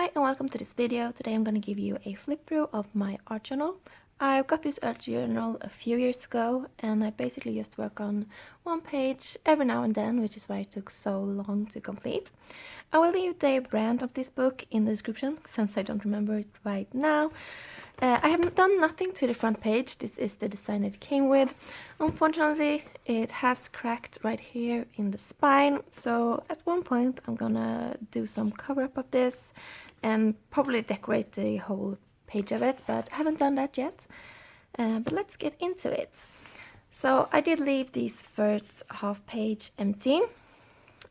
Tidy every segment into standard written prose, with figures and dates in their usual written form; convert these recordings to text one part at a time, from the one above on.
Hi and welcome to this video. Today I'm going to give you a flip through of my art journal. I got this art journal a few years ago and I basically just work on one page every now and then, which is why it took so long to complete. I will leave the brand of this book in the description since I don't remember it right now. I have done nothing to the front page. This is the design it came with. Unfortunately, it has cracked right here in the spine, so at one point I'm gonna do some cover-up of this and probably decorate the whole page of it, but I haven't done that yet. But let's get into it. So I did leave this first half page empty,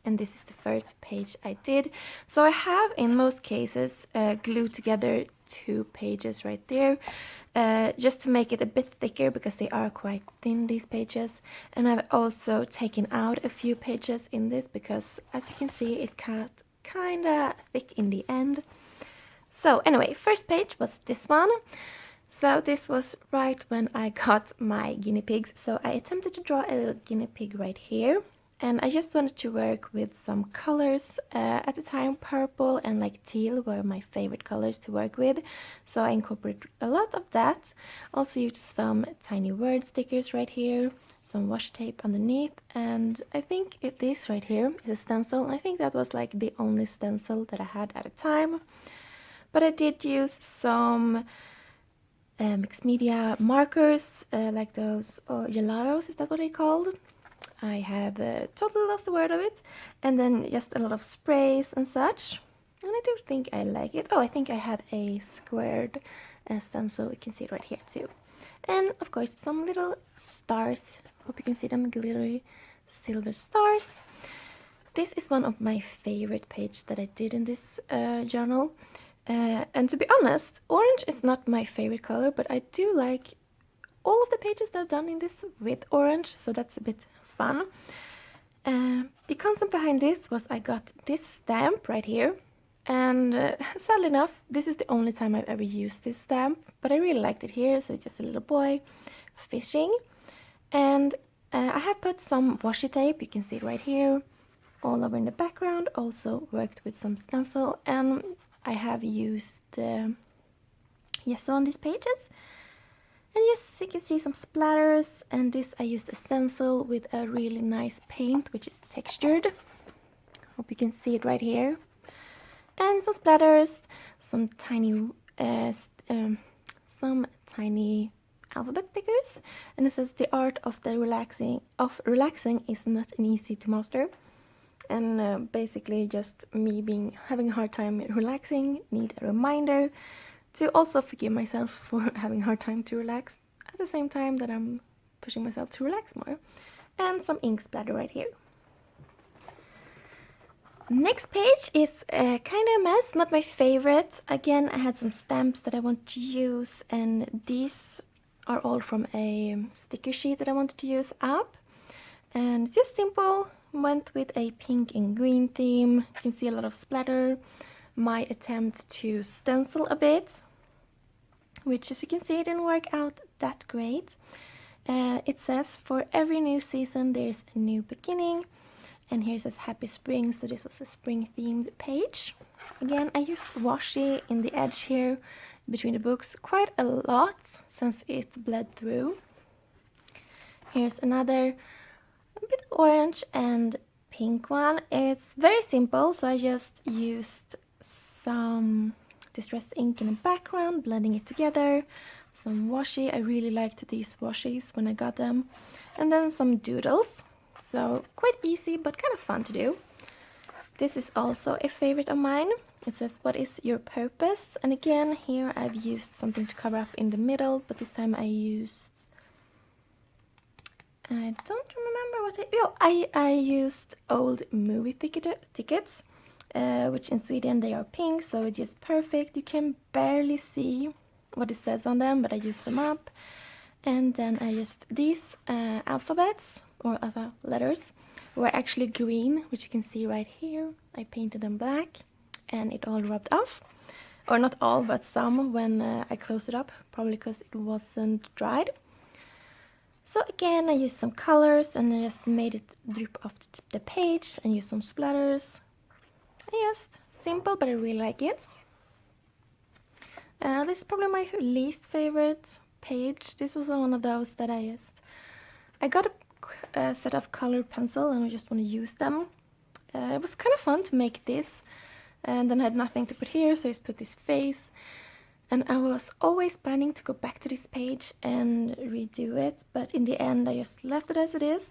and this is the first page I did. So I have in most cases glued together two pages right there just to make it a bit thicker because they are quite thin, these pages. And I've also taken out a few pages in this because, as you can see, it got kind of thick in the end. So anyway, first page was this one. So this was right when I got my guinea pigs. So I attempted to draw a little guinea pig right here. And I just wanted to work with some colors. At the time, purple and like teal were my favorite colors to work with. So I incorporated a lot of that. Also used some tiny word stickers right here, some washi tape underneath. And I think this right here is a stencil. I think that was like the only stencil that I had at the time. But I did use some mixed media markers, like those gelatos, is that what they're called? I have totally lost the word of it. And then just a lot of sprays and such. And I do think I like it. Oh, I think I had a squared stencil. You can see it right here too. And of course some little stars. Hope you can see them, glittery silver stars. This is one of my favorite pages that I did in this journal. And to be honest, orange is not my favorite color, but I do like all of the pages that I've done in this with orange, so that's a bit fun. The concept behind this was I got this stamp right here, and sadly enough, this is the only time I've ever used this stamp, but I really liked it here. So it's just a little boy fishing, and I have put some washi tape, you can see it right here, all over in the background. Also worked with some stencil, and I have used gesso on these pages. And yes, you can see some splatters, and this I used a stencil with a really nice paint which is textured. Hope you can see it right here. And some splatters, some tiny alphabet stickers, and it says the art of relaxing is not an easy to master. And basically just me having a hard time relaxing, need a reminder to also forgive myself for having a hard time to relax at the same time that I'm pushing myself to relax more. And some ink splatter right here. Next page is kind of a mess, not my favorite. Again, I had some stamps that I want to use, and these are all from a sticker sheet that I wanted to use up. And just simple, went with a pink and green theme. You can see a lot of splatter. My attempt to stencil a bit, which, as you can see, didn't work out that great. It says, for every new season there's a new beginning, and here it says happy spring, so this was a spring themed page. Again, I used washi in the edge here between the books quite a lot since it bled through. Here's another a bit orange and pink one. It's very simple, so I just used some distressed ink in the background, blending it together, some washi. I really liked these washies when I got them, and then some doodles. So quite easy but kind of fun to do. This is also a favorite of mine. It says, what is your purpose? And again, here I've used something to cover up in the middle, but this time I don't remember what I used old movie tickets. Which in Sweden they are pink, so it's just perfect. You can barely see what it says on them, but I used them up. And then I used these alphabets, or letters, were actually green, which you can see right here. I painted them black, and it all rubbed off. Or not all, but some when I closed it up, probably because it wasn't dried. So again, I used some colors, and I just made it drip off the page, and used some splatters. Just simple, but I really like it. This is probably my least favorite page. This was one of those that I got a set of colored pencil and I just want to use them. It was kind of fun to make this, and then I had nothing to put here, so I just put this face. And I was always planning to go back to this page and redo it, but in the end I just left it as it is.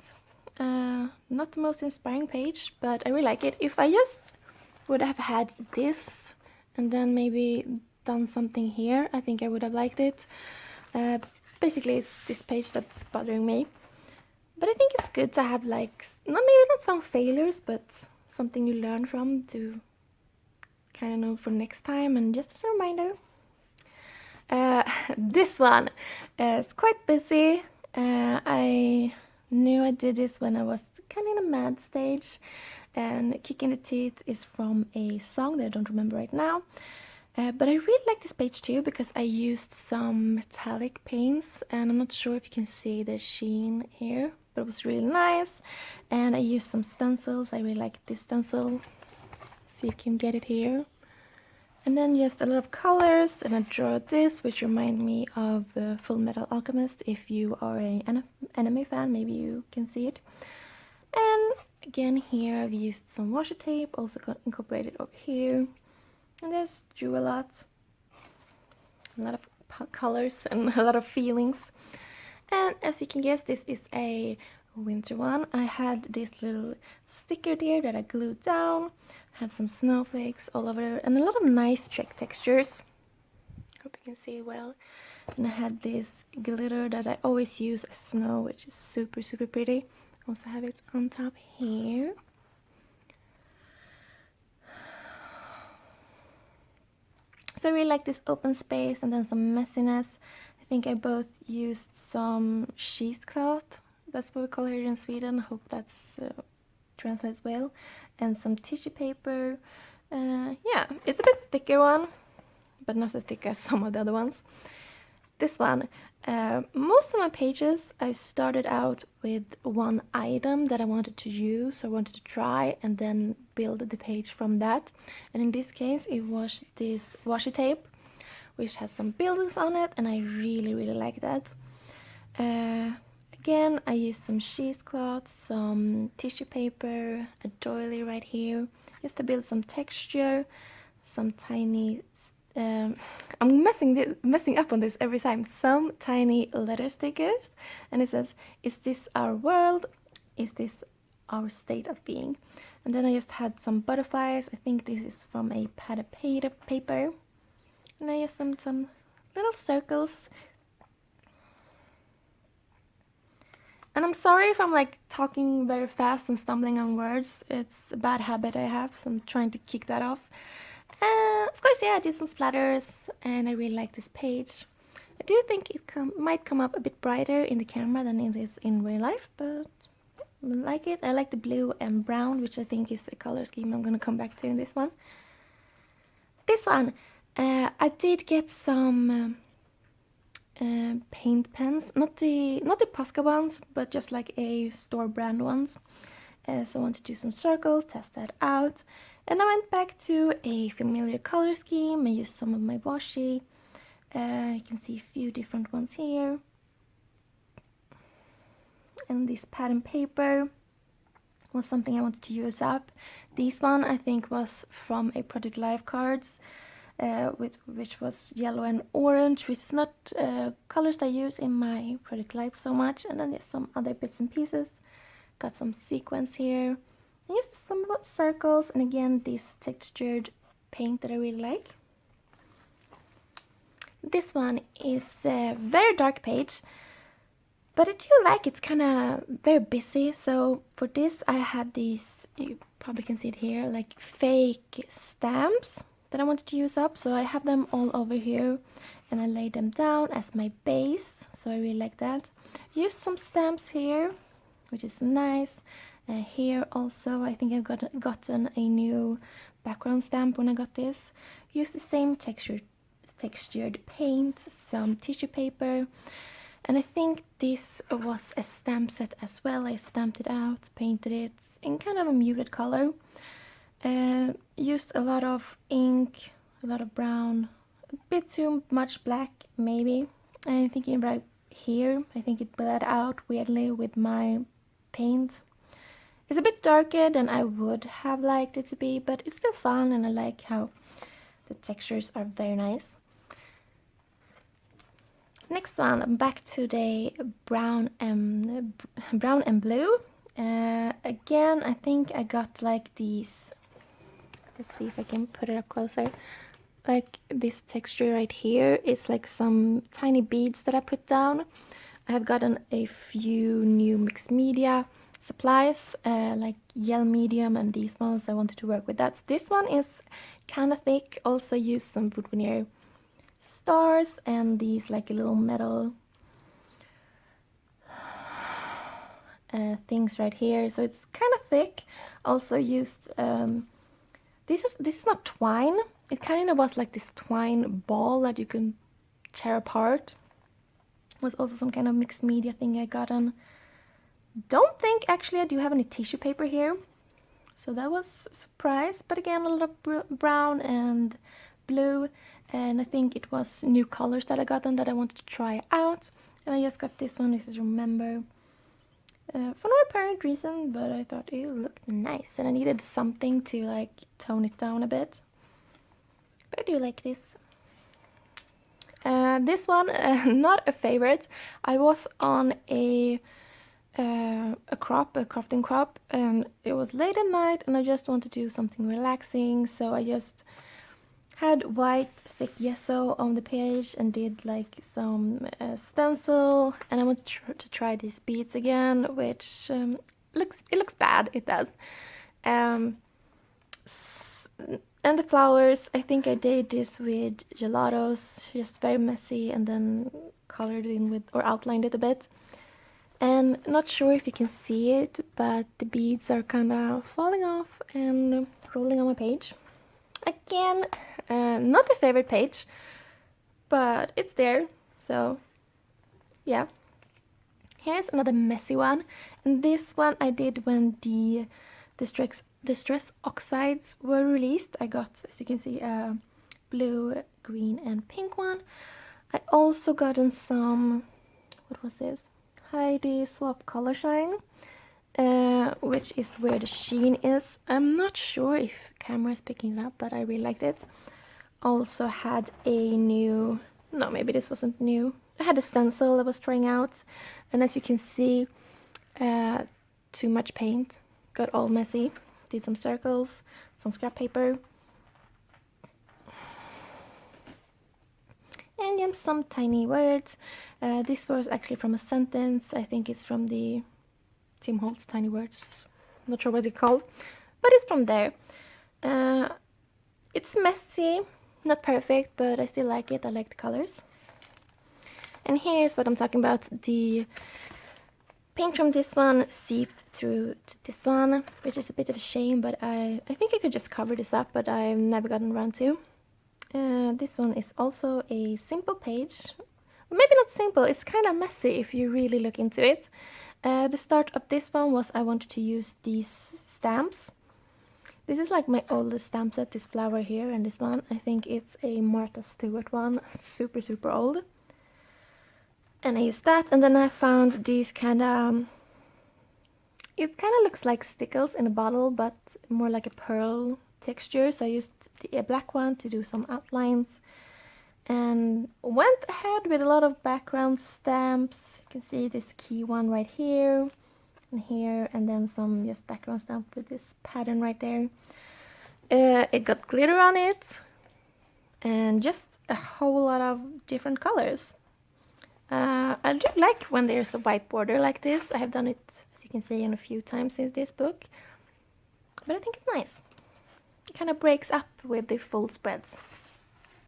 Not the most inspiring page, but I really like it. If I just would have had this and then maybe done something here, I think I would have liked it. Basically it's this page that's bothering me. But I think it's good to have like, maybe not some failures, but something you learn from to kind of know for next time, and just as a reminder. This one is quite busy. I knew I did this when I was kind of in a mad stage, and Kick in the Teeth is from a song that I don't remember right now. But I really like this page too because I used some metallic paints, and I'm not sure if you can see the sheen here, but it was really nice. And I used some stencils. I really like this stencil. See if you can get it here. And then just a lot of colors, and I draw this, which remind me of Full Metal Alchemist. If you are an anime fan, maybe you can see it. And again here I've used some washi tape, also incorporated over here. And just drew a lot of colors and a lot of feelings. And as you can guess, this is a winter one. I had this little sticker there that I glued down, have some snowflakes all over, and a lot of nice check textures. Hope you can see well. And I had this glitter that I always use as snow, which is super, super pretty. Also have it on top here. So I really like this open space and then some messiness. I think I both used some cheesecloth, that's what we call it here in Sweden, hope that's translates well, and some tissue paper. Yeah, it's a bit thicker one, but not as thick as some of the other ones. This one, most of my pages I started out with one item that I wanted to use, I wanted to try, and then build the page from that. And in this case it was this washi tape, which has some buildings on it, and I really, really like that. Again, I used some cheesecloth, some tissue paper, a doily right here, just to build some texture, some tiny I'm messing up on this every time. Some tiny letter stickers, and it says, "Is this our world? Is this our state of being?" And then I just had some butterflies. I think this is from a pad of paper, and I just some little circles. And I'm sorry if I'm like talking very fast and stumbling on words. It's a bad habit I have, so I'm trying to kick that off. Of course, yeah, I did some splatters, and I really like this page. I do think it might come up a bit brighter in the camera than it is in real life, but I like it. I like the blue and brown, which I think is a color scheme I'm going to come back to in this one. This one, I did get some paint pens, not the Posca ones, but just like a store brand ones. So I wanted to do some circles, test that out. And I went back to a familiar color scheme. I used some of my washi. You can see a few different ones here. And this pattern paper was something I wanted to use up. This one I think was from a Project Life cards, which was yellow and orange, which is not colors I use in my Project Life so much. And then there's some other bits and pieces. Got some sequins here. And just some circles, and again this textured paint that I really like. This one is a very dark page, but I do like it's kind of very busy. So for this I had these, you probably can see it here, like fake stamps that I wanted to use up. So I have them all over here, and I laid them down as my base, so I really like that. Used some stamps here, which is nice. Here also I think I've gotten a new background stamp when I got this. Used the same textured paint, some tissue paper, and I think this was a stamp set as well. I stamped it out, painted it in kind of a muted color. Used a lot of ink, a lot of brown, a bit too much black, maybe. I'm thinking right here, I think it bled out weirdly with my paint. It's a bit darker than I would have liked it to be, but it's still fun, and I like how the textures are very nice. Next one, I'm back to the brown and blue. Again, I think I got like these. Let's see if I can put it up closer. Like this texture right here is like some tiny beads that I put down. I have gotten a few new mixed media supplies, like gel medium and these ones. I wanted to work with that. This one is kind of thick. Also used some wood veneer stars and these like little metal things right here. So it's kind of thick. Also used this is not twine. It kind of was like this twine ball that you can tear apart. It was also some kind of mixed media thing I got on. Don't think actually I do have any tissue paper here, so that was a surprise. But again, a lot of brown and blue, and I think it was new colors that I got on that I wanted to try out. And I just got this one, this is Remember, for no apparent reason, but I thought it looked nice and I needed something to like tone it down a bit. But I do like this. This one, not a favorite. I was on a crafting crop, and it was late at night and I just wanted to do something relaxing, so I just had white thick gesso on the page and did like some stencil, and I wanted to try these beads again, which looks bad, it does. And the flowers, I think I did this with gelatos, just very messy, and then colored in with, or outlined it a bit. And not sure if you can see it, but the beads are kind of falling off and rolling on my page. Again, not a favorite page, but it's there, so yeah. Here's another messy one, and this one I did when the Distress Oxides were released. I got, as you can see, a blue, green and pink one. I also gotten some, what was this? Heidi Swap Color Shine, which is where the sheen is. I'm not sure if camera is picking it up, but I really liked it. Also had a new, no, maybe this wasn't new. I had a stencil I was trying out, and as you can see, too much paint, got all messy. Did some circles, some scrap paper, and then some tiny words. This was actually from a sentence. I think it's from the Tim Holtz Tiny Words. I'm not sure what it's called, but it's from there. It's messy, not perfect, but I still like it. I like the colors. And here's what I'm talking about. The paint from this one seeped through to this one, which is a bit of a shame, but I think I could just cover this up, but I've never gotten around to. This one is also a simple page. Maybe not simple, it's kind of messy if you really look into it. The start of this one was I wanted to use these stamps. This is like my oldest stamp set, this flower here, and this one. I think it's a Martha Stewart one, super old. And I used that, and then I found these kind of, it kind of looks like stickles in a bottle, but more like a pearl texture. So I used the black one to do some outlines, and went ahead with a lot of background stamps. You can see this key one right here, and then some just background stamp with this pattern right there. It got glitter on it, and just a whole lot of different colors. I do like when there's a white border like this. I have done it, as you can see, in a few times since this book, but I think it's nice. It kind of breaks up with the full spreads.